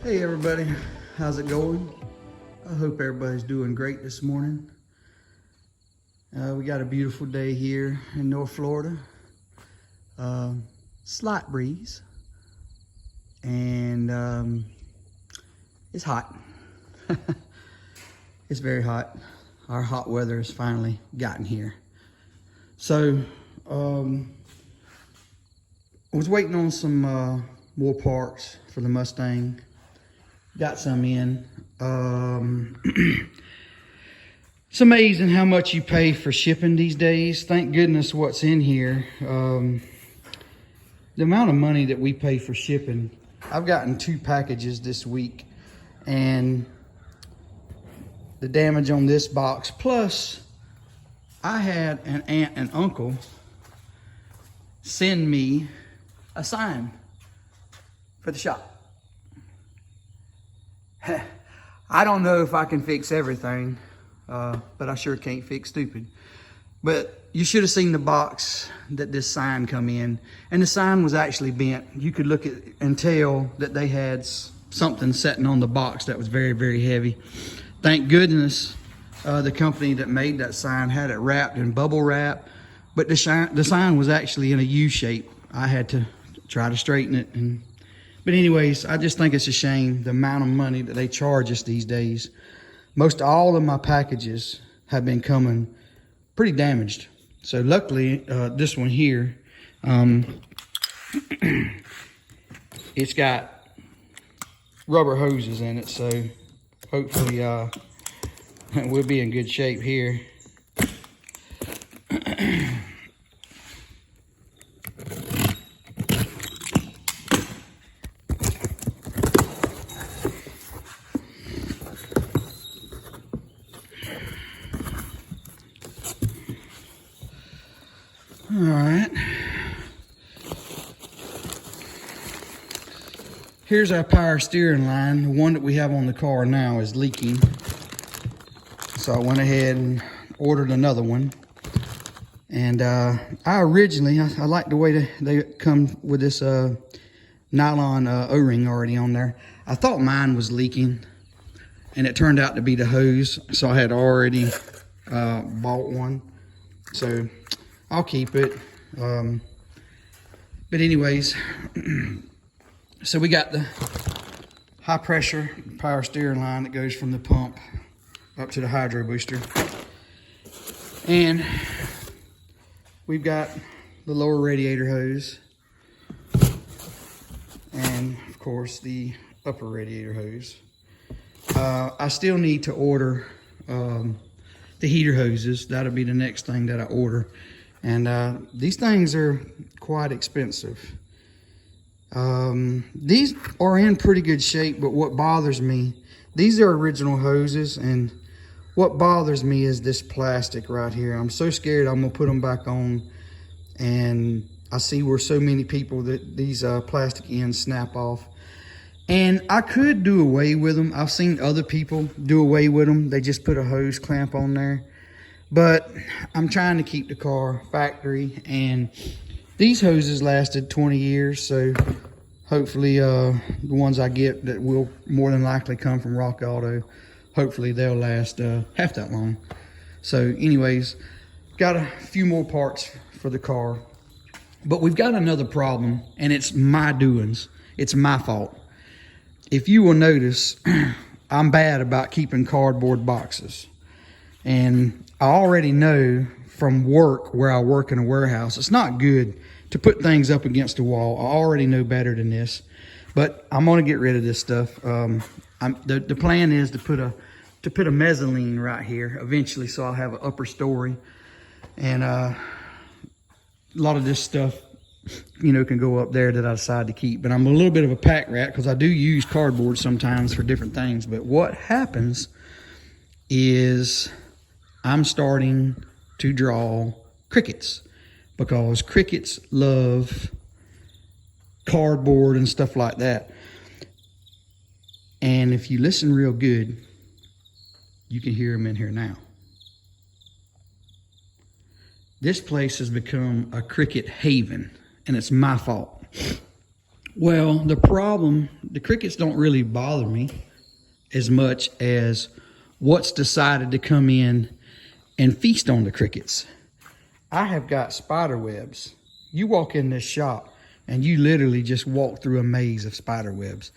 Hey everybody, how's it going? I hope everybody's doing great this morning. We got a beautiful day here in North Florida. Slight breeze, and it's hot. It's very hot. Our hot weather has finally gotten here. So, I was waiting on some more parts for the Mustang. Got some in. It's amazing how much you pay for shipping these days. Thank goodness what's in here. The amount of money that we pay for shipping. I've gotten 2 packages this week, and the damage on this box, plus I had an aunt and uncle send me a sign for the shop. I don't know if I can fix everything, but I sure can't fix stupid. But you should have seen the box that this sign come in, and the sign was actually bent. You could look at and tell that they had something sitting on the box that was very, very heavy. Thank goodness the company that made that sign had it wrapped in bubble wrap, but the sign was actually in a U shape. I had to try to straighten it. But anyways, I just think it's a shame the amount of money that they charge us these days. Most all of my packages have been coming pretty damaged. So luckily, this one here, it's got rubber hoses in it. So hopefully we'll be in good shape here. All right, here's our power steering line. The one that we have on the car now is leaking, so I went ahead and ordered another one. And I like the way they come with this nylon O-ring already on there. I thought mine was leaking, and it turned out to be the hose, so I had already bought one. So I'll keep it. But anyways, so we got the high pressure power steering line that goes from the pump up to the hydro booster. And we've got the lower radiator hose. And of course the upper radiator hose. I still need to order the heater hoses. That'll be the next thing that I order. And these things are quite expensive. These are in pretty good shape, but what bothers me, these are original hoses, and what bothers me is this plastic right here. I'm so scared I'm gonna put them back on, and I see where so many people that these plastic ends snap off. And I could do away with them. I've seen other people do away with them. They just put a hose clamp on there. But I'm trying to keep the car factory, and these hoses lasted 20 years. So hopefully the ones I get that will more than likely come from Rock Auto, hopefully they'll last half that long. So anyways, got a few more parts for the car. But we've got another problem, and it's my doings. It's my fault. If you will notice, I'm bad about keeping cardboard boxes. And I already know from work, where I work in a warehouse, it's not good to put things up against the wall. I already know better than this, but I'm gonna get rid of this stuff. The plan is to put a mezzanine right here eventually, so I'll have an upper story, and a lot of this stuff, you know, can go up there that I decide to keep. But I'm a little bit of a pack rat because I do use cardboard sometimes for different things. But what happens is I'm starting to draw crickets, because crickets love cardboard and stuff like that. And if you listen real good, you can hear them in here now. This place has become a cricket haven, and it's my fault. Well, the problem, the crickets don't really bother me as much as what's decided to come in and feast on the crickets. I have got spider webs. You walk in this shop and you literally just walk through a maze of spider webs.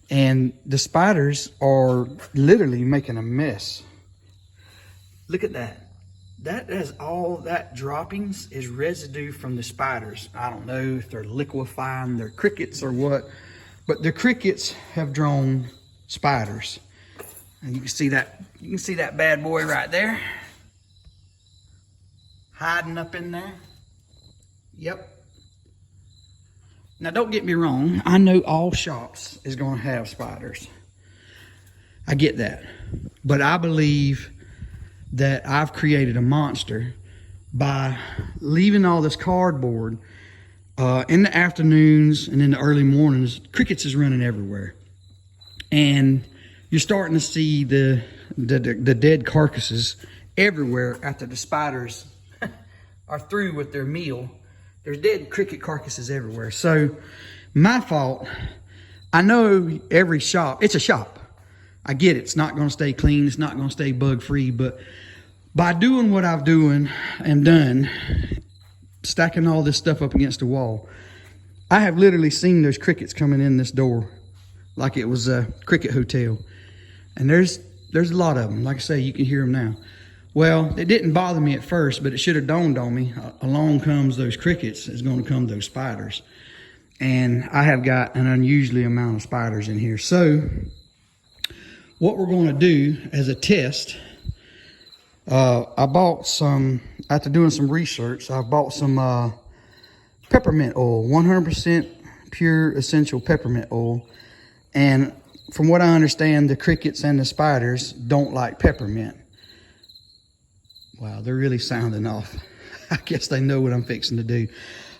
And the spiders are literally making a mess. Look at that. That is all that droppings is residue from the spiders. I don't know if they're liquefying their crickets or what, but the crickets have drawn spiders. And you can see that bad boy right there. Hiding up in there. Yep. Now don't get me wrong, I know all shops is gonna have spiders. I get that. But I believe that I've created a monster by leaving all this cardboard in the afternoons and in the early mornings. Crickets is running everywhere, and you're starting to see the dead carcasses everywhere after the spiders are through with their meal. There's dead cricket carcasses everywhere. So my fault. I know every shop, it's a shop. I get it. It's not going to stay clean. It's not going to stay bug free. But by doing what I've done, stacking all this stuff up against the wall, I have literally seen those crickets coming in this door like it was a cricket hotel. And there's a lot of them. Like I say, you can hear them now. Well, it didn't bother me at first, but it should have dawned on me. Along comes those crickets, is going to come those spiders. And I have got an unusually amount of spiders in here. So what we're going to do as a test, I bought some, after doing some research, I bought some peppermint oil, 100% pure essential peppermint oil. And from what I understand, the crickets and the spiders don't like peppermint. Wow, they're really sounding off. I guess they know what I'm fixing to do.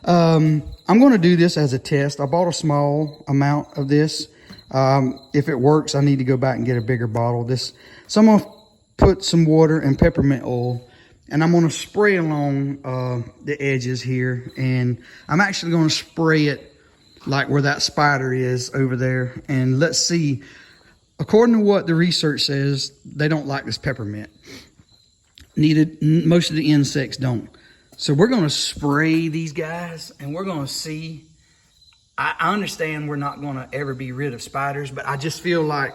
I'm going to do this as a test. I bought a small amount of this. If it works, I need to go back and get a bigger bottle. So I'm going to put some water and peppermint oil, and I'm going to spray along the edges here. And I'm actually going to spray it like where that spider is over there. And let's see, according to what the research says, they don't like this peppermint. Most of the insects don't. So we're going to spray these guys, and we're going to see. I understand we're not going to ever be rid of spiders, but I just feel like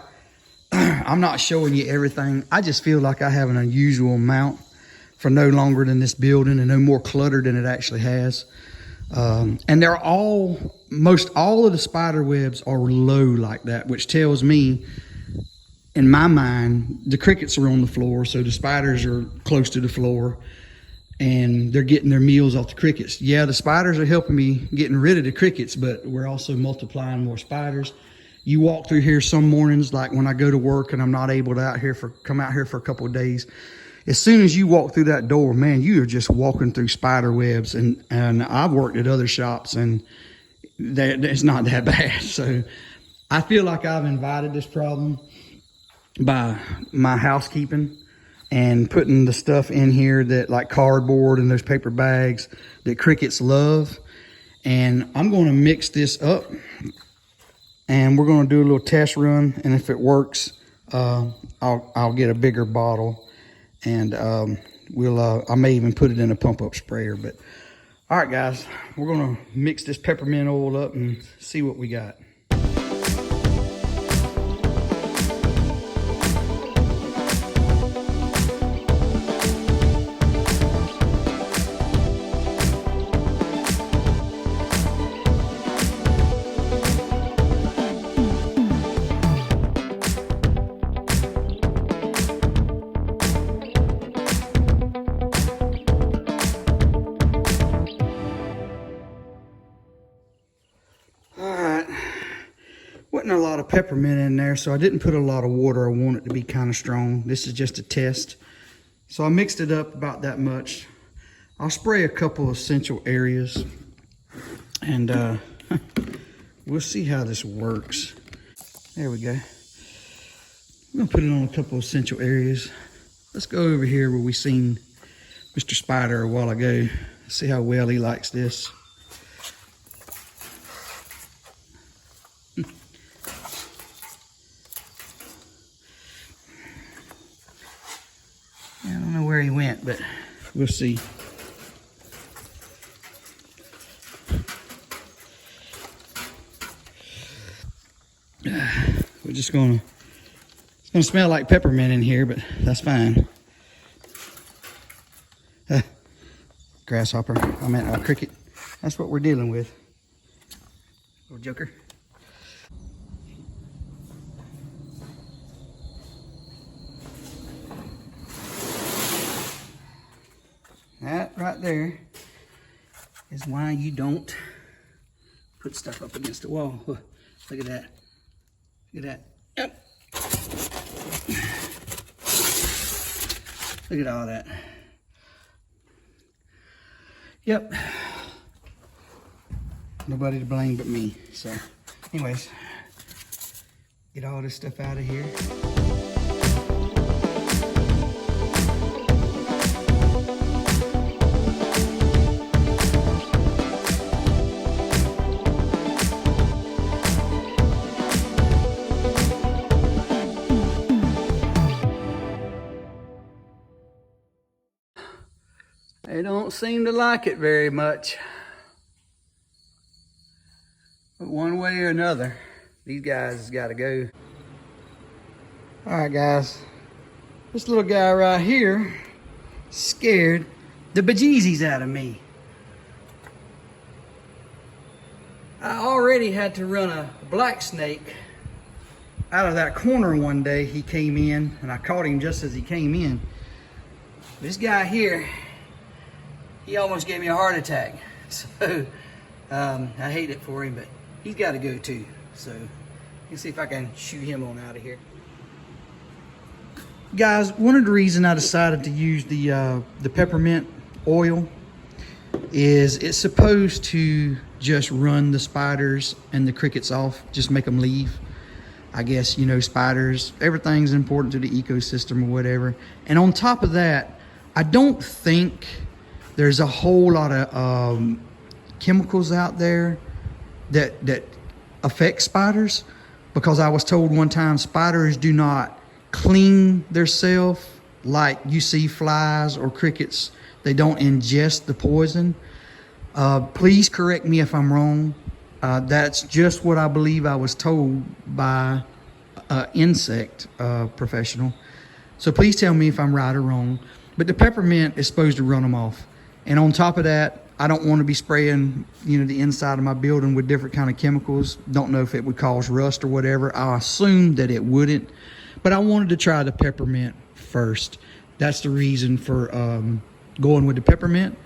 I'm not showing you everything. I just feel like I have an unusual amount for no longer than this building and no more clutter than it actually has. And they're most all of the spider webs are low like that, which tells me, in my mind, the crickets are on the floor, so the spiders are close to the floor, and they're getting their meals off the crickets. Yeah, the spiders are helping me getting rid of the crickets, but we're also multiplying more spiders. You walk through here some mornings, like when I go to work and I'm not able to come out here for a couple of days. As soon as you walk through that door, man, you are just walking through spider webs. And I've worked at other shops, and it's not that bad. So I feel like I've invited this problem by my housekeeping and putting the stuff in here that, like cardboard and those paper bags, that crickets love. And I'm going to mix this up, and we're going to do a little test run. And if it works, I'll get a bigger bottle, and I may even put it in a pump up sprayer. But all right, guys, we're going to mix this peppermint oil up and see what we got. Wasn't a lot of peppermint in there, so I didn't put a lot of water. I want it to be kind of strong. This is just a test. So I mixed it up about that much. I'll spray a couple of essential areas, and we'll see how this works. There we go. I'm gonna put it on a couple of essential areas. Let's go over here where we seen Mr. Spider a while ago. See how well he likes this. yet, but we'll see. We're just gonna, it's gonna smell like peppermint in here, but that's fine. Grasshopper, I meant a cricket. That's what we're dealing with. Little joker. That right there is why you don't put stuff up against the wall. Look at that. Look at that. Yep. Look at all that. Yep. Nobody to blame but me. So, anyways, get all this stuff out of here. They don't seem to like it very much. But one way or another, these guys got to go. All right, guys. This little guy right here scared the bejesus out of me. I already had to run a black snake out of that corner one day. He came in, and I caught him just as he came in. This guy here, he almost gave me a heart attack. So I hate it for him, but he's got to go too. So let's see if I can shoot him on out of here. Guys, one of the reasons I decided to use the peppermint oil is it's supposed to just run the spiders and the crickets off, just make them leave. I guess, you know, spiders, everything's important to the ecosystem or whatever. And on top of that, I don't think there's a whole lot of chemicals out there that affect spiders, because I was told one time spiders do not clean themselves like you see flies or crickets. They don't ingest the poison. Please correct me if I'm wrong. That's just what I believe I was told by an insect professional. So please tell me if I'm right or wrong. But the peppermint is supposed to run them off. And on top of that, I don't want to be spraying, you know, the inside of my building with different kind of chemicals. Don't know if it would cause rust or whatever. I assumed that it wouldn't. But I wanted to try the peppermint first. That's the reason for going with the peppermint.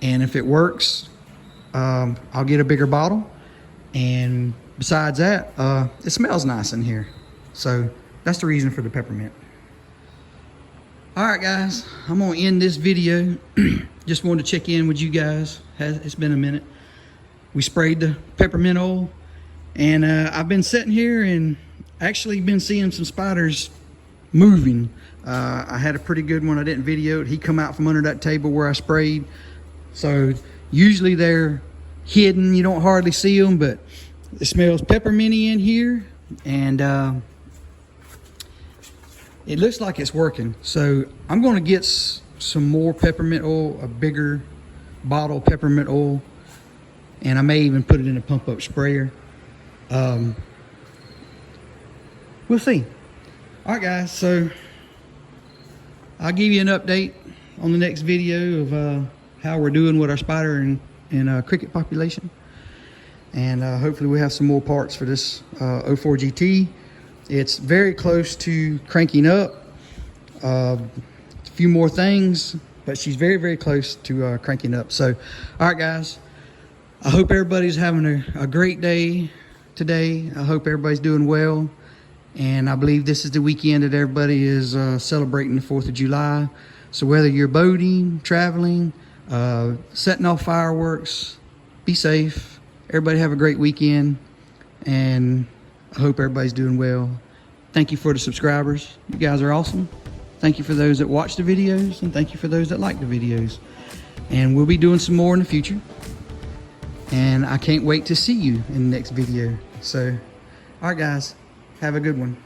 And if it works, I'll get a bigger bottle. And besides that, it smells nice in here. So that's the reason for the peppermint. All right, guys, I'm gonna end this video. Just wanted to check in with you guys. It's been a minute. We sprayed the peppermint oil, and I've been sitting here and actually been seeing some spiders moving. I had a pretty good one. I didn't video it. He come out from under that table where I sprayed. So usually they're hidden. You don't hardly see them, but it smells pepperminty in here, and it looks like it's working. So I'm going to get some more peppermint oil, a bigger bottle of peppermint oil, and I may even put it in a pump up sprayer. We'll see. All right, guys, so I'll give you an update on the next video of how we're doing with our spider and cricket population. And hopefully we have some more parts for this 04 GT. It's very close to cranking up. A few more things, but she's very, very close to cranking up. So, all right, guys, I hope everybody's having a great day today. I hope everybody's doing well. And I believe this is the weekend that everybody is celebrating the 4th of July. So whether you're boating, traveling, setting off fireworks, be safe. Everybody have a great weekend. And I hope everybody's doing well. Thank you for the subscribers. You guys are awesome. Thank you for those that watch the videos, and thank you for those that like the videos. And we'll be doing some more in the future. And I can't wait to see you in the next video. So, all right, guys, have a good one.